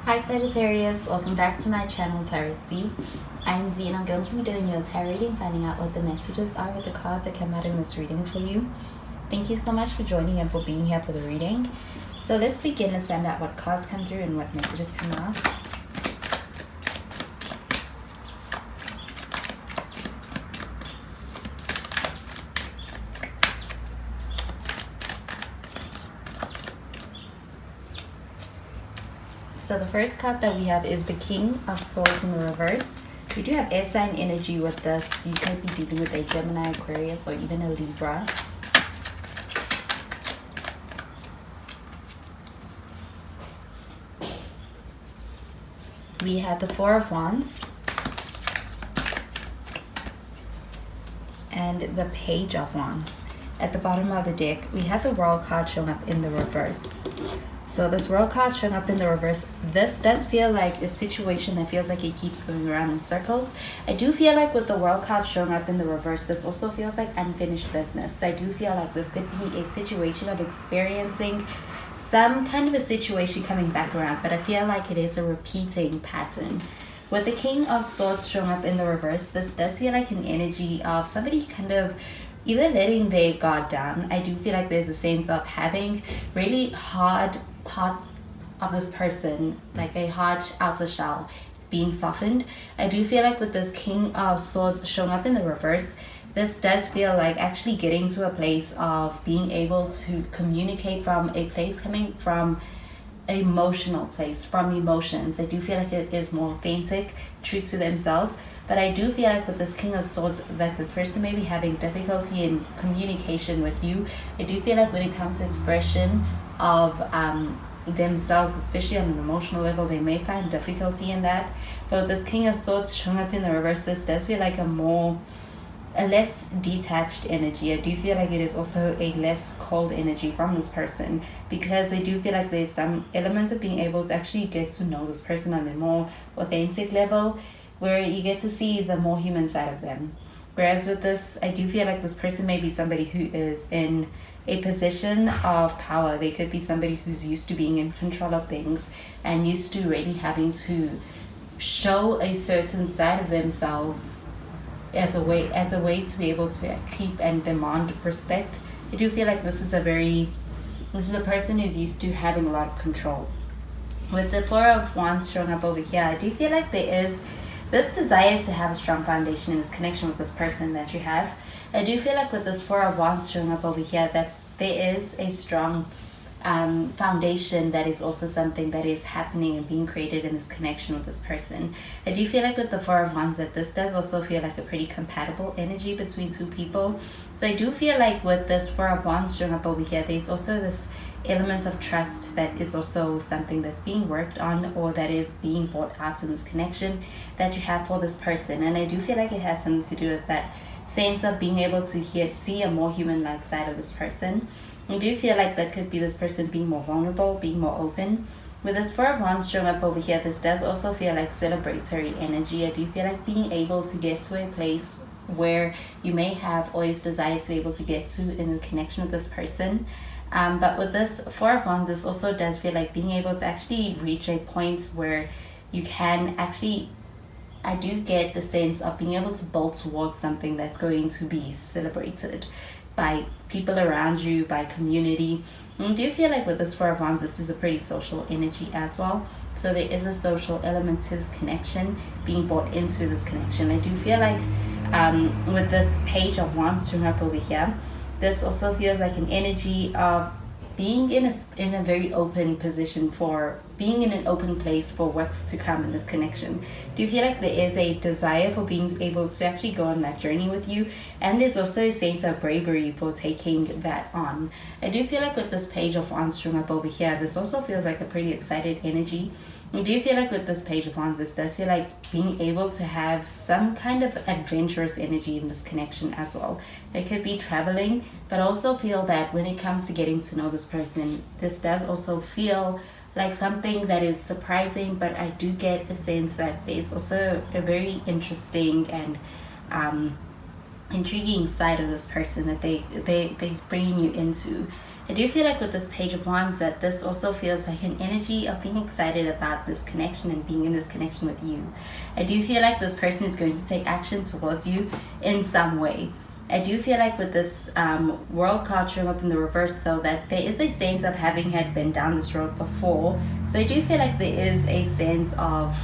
Hi Sagittarius, welcome back to my channel Tarot Z. I'm Z and I'm going to be doing your tarot reading, finding out what the messages are with the cards that come out in this reading for you. Thank you so much for joining and for being here for the reading. So let's begin and find out what cards come through and what messages come out. So the first card that we have is the King of Swords in the reverse. We do have air sign energy with this. You could be dealing with a Gemini, Aquarius, or even a Libra. We have the Four of Wands and the Page of Wands. At the bottom of the deck, we have the World card showing up in the reverse. So this World card showing up in the reverse, this does feel like a situation that feels like it keeps going around in circles. I do feel like with the World card showing up in the reverse, this also feels like unfinished business. I do feel like this could be a situation of experiencing some kind of a situation coming back around, but I feel like it is a repeating pattern. With the King of Swords showing up in the reverse, this does feel like an energy of somebody kind of either letting their guard down. I do feel like there's a sense of having really hard parts of this person, like a hard outer shell being softened. I do feel like with this King of Swords showing up in the reverse, this does feel like actually getting to a place of being able to communicate from a place coming from an emotional place, from emotions. I do feel like it is more authentic, true to themselves. But I do feel like with this King of Swords that this person may be having difficulty in communication with you. I do feel like when it comes to expression of themselves, especially on an emotional level, they may find difficulty in that. But with this King of Swords showing up in the reverse, this does feel like a less detached energy. I do feel like it is also a less cold energy from this person, because I do feel like there's some elements of being able to actually get to know this person on a more authentic level, where you get to see the more human side of them. Whereas with this, I do feel like this person may be somebody who is in a position of power. They could be somebody who's used to being in control of things and used to really having to show a certain side of themselves as a way to be able to keep and demand respect. I do feel like this is a person who's used to having a lot of control. With the Four of Wands showing up over here, I do feel like there is this desire to have a strong foundation in this connection with this person that you have. I do feel like with this Four of Wands showing up over here that there is a strong foundation that is also something that is happening and being created in this connection with this person. I do feel like with the Four of Wands that this does also feel like a pretty compatible energy between two people. So I do feel like with this Four of Wands showing up over here, there's also this element of trust that is also something that's being worked on, or that is being brought out in this connection that you have for this person. And I do feel like it has something to do with that sense of being able to see a more human-like side of this person. I do feel like that could be this person being more vulnerable, being more open. With this Four of Wands showing up over here, this does also feel like celebratory energy. I do feel like being able to get to a place where you may have always desired to be able to get to in a connection with this person. But with this Four of Wands, this also does feel like being able to actually reach a point where you can actually, I do get the sense of being able to build towards something that's going to be celebrated by people around you, by community. And I do feel like with this Four of Wands, this is a pretty social energy as well. So there is a social element to this connection, being brought into this connection. I do feel like with this Page of Wands showing up over here, this also feels like an energy of being in a very open position, for being in an open place for what's to come in this connection. Do you feel like there is a desire for being able to actually go on that journey with you? And there's also a sense of bravery for taking that on. I do feel like with this Page of Wands showing up over here, this also feels like a pretty excited energy. I do feel like with this Page of Wands, this does feel like being able to have some kind of adventurous energy in this connection as well. It could be traveling, but also feel that when it comes to getting to know this person, this does also feel like something that is surprising, but I do get the sense that there's also a very interesting and intriguing side of this person that they bringing you into. I do feel like with this Page of Wands that this also feels like an energy of being excited about this connection and being in this connection with you. I do feel like this person is going to take action towards you in some way. I do feel like with this World card showing up in the reverse though, that there is a sense of having had been down this road before. So I do feel like there is a sense of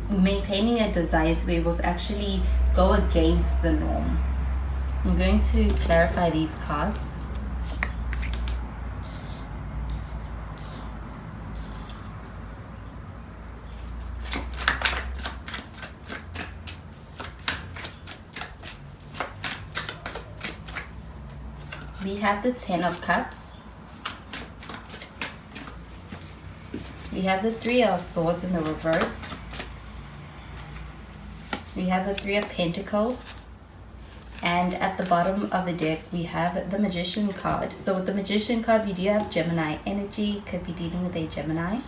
maintaining a desire to be able to actually go against the norm. I'm going to clarify these cards. We have the Ten of Cups. We have the Three of Swords in the reverse. We have the Three of Pentacles. And at the bottom of the deck, we have the Magician card. So with the Magician card, we do have Gemini energy. Could be dealing with a Gemini.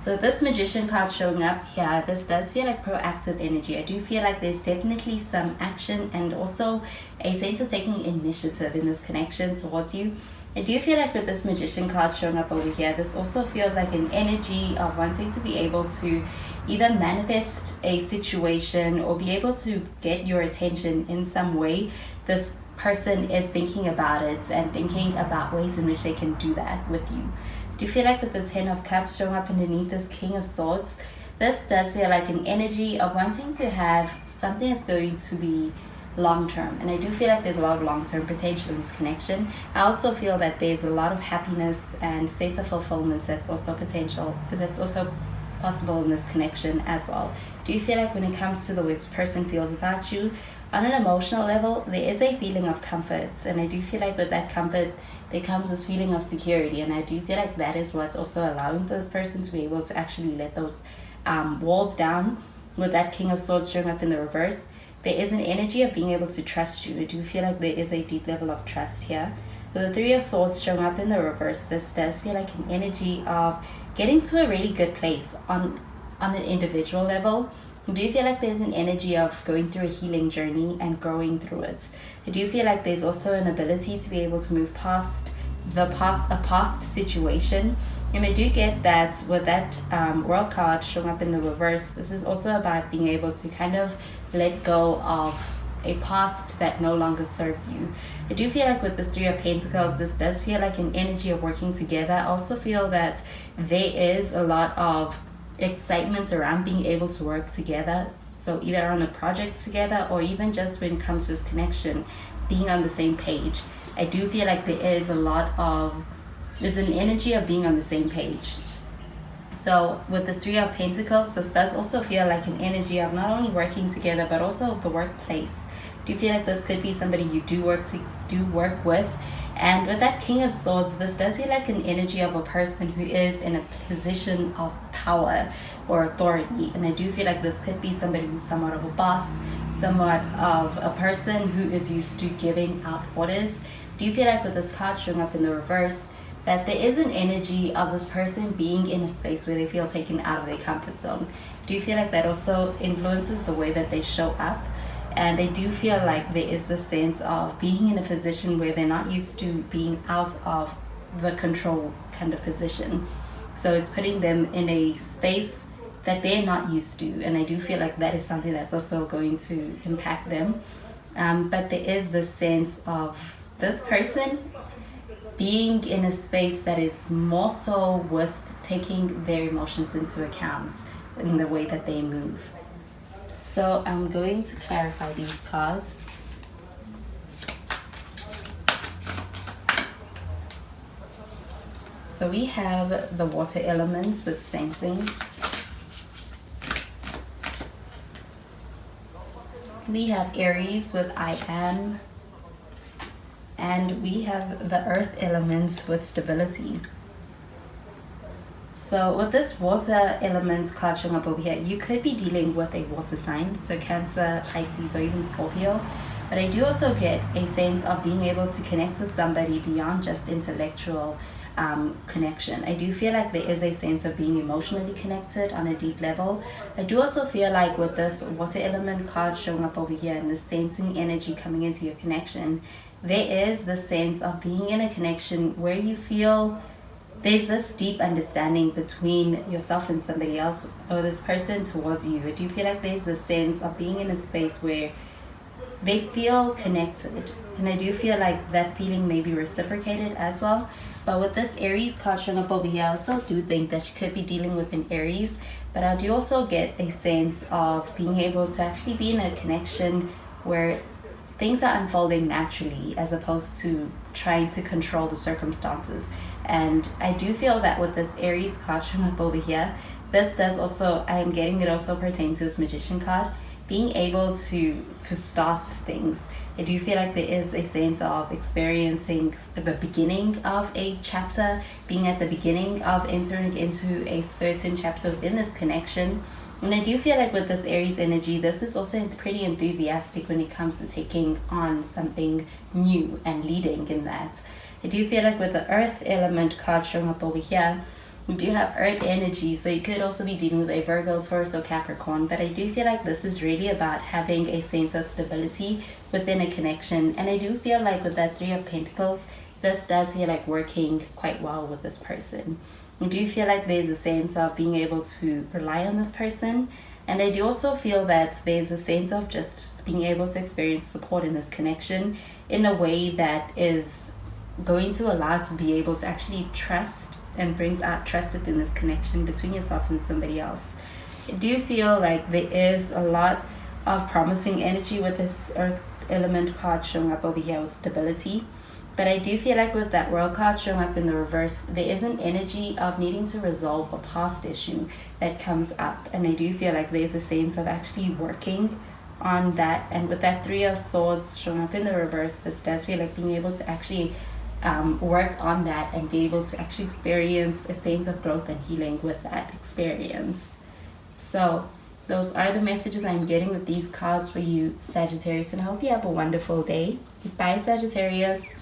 So this Magician card showing up here, this does feel like proactive energy. I do feel like there's definitely some action and also a sense of taking initiative in this connection towards you. I do feel like with this Magician card showing up over here, this also feels like an energy of wanting to be able to either manifest a situation or be able to get your attention in some way. This person is thinking about it and thinking about ways in which they can do that with you. Do you feel like with the Ten of Cups showing up underneath this King of Swords, this does feel like an energy of wanting to have something that's going to be long-term. And I do feel like there's a lot of long-term potential in this connection. I also feel that there's a lot of happiness and sense of fulfillment that's also possible in this connection as well. Do you feel like when it comes to the way this person feels about you, on an emotional level, there is a feeling of comfort, and I do feel like with that comfort there comes this feeling of security, and I do feel like that is what's also allowing for this person to be able to actually let those walls down. With that King of Swords showing up in the reverse, there is an energy of being able to trust you. I do feel like there is a deep level of trust here. With the Three of Swords showing up in the reverse, this does feel like an energy of getting to a really good place on an individual level. I do feel like there's an energy of going through a healing journey and growing through it. I do feel like there's also an ability to be able to move past a past situation. And I do get that with that World card showing up in the reverse, this is also about being able to kind of let go of a past that no longer serves you. I do feel like with this Three of Pentacles, this does feel like an energy of working together. I also feel that there is a lot of excitement around being able to work together, so either on a project together or even just when it comes to this connection, being on the same page. I do feel like there's an energy of being on the same page. So with the Three of Pentacles, this does also feel like an energy of not only working together but also the workplace. Do you feel like this could be somebody you do work with? And with that King of Swords, this does feel like an energy of a person who is in a position of power or authority. And I do feel like this could be somebody who's somewhat of a boss, somewhat of a person who is used to giving out orders. Do you feel like with this card showing up in the reverse, that there is an energy of this person being in a space where they feel taken out of their comfort zone? Do you feel like that also influences the way that they show up? And I do feel like there is this sense of being in a position where they're not used to being out of the control kind of position. So it's putting them in a space that they're not used to. And I do feel like that is something that's also going to impact them. But there is this sense of this person being in a space that is more so with taking their emotions into account in the way that they move. So I'm going to clarify these cards. So we have the water elements with sensing. We have Aries with I am. And we have the earth elements with stability. So with this water element card showing up over here, you could be dealing with a water sign, so Cancer, Pisces, or even Scorpio. But I do also get a sense of being able to connect with somebody beyond just intellectual connection. I do feel like there is a sense of being emotionally connected on a deep level. I do also feel like with this water element card showing up over here and the sensing energy coming into your connection, there is the sense of being in a connection where you feel there's this deep understanding between yourself and somebody else, or this person towards you. I do feel like there's the sense of being in a space where they feel connected, and I do feel like that feeling may be reciprocated as well. But with this Aries card showing up over here, I also do think that you could be dealing with an Aries, but I do also get a sense of being able to actually be in a connection where things are unfolding naturally as opposed to trying to control the circumstances. And I do feel that with this Aries card showing up over here, this does also, I am getting it also pertaining to this Magician card, being able to start things. I do feel like there is a sense of experiencing the beginning of a chapter, being at the beginning of entering into a certain chapter within this connection. And I do feel like with this Aries energy, this is also pretty enthusiastic when it comes to taking on something new and leading in that. I do feel like with the Earth element card showing up over here, we do have Earth energy, so you could also be dealing with a Virgo, Taurus, or Capricorn, but I do feel like this is really about having a sense of stability within a connection. And I do feel like with that Three of Pentacles, this does feel like working quite well with this person. I do feel like there's a sense of being able to rely on this person, and I do also feel that there's a sense of just being able to experience support in this connection in a way that is going to allow to be able to actually trust and brings out trust within this connection between yourself and somebody else. I do feel like there is a lot of promising energy with this Earth element card showing up over here with stability. But I do feel like with that World card showing up in the reverse, there is an energy of needing to resolve a past issue that comes up. And I do feel like there's a sense of actually working on that. And with that Three of Swords showing up in the reverse, this does feel like being able to actually work on that and be able to actually experience a sense of growth and healing with that experience. So those are the messages I'm getting with these cards for you, Sagittarius, and I hope you have a wonderful day. Bye, Sagittarius.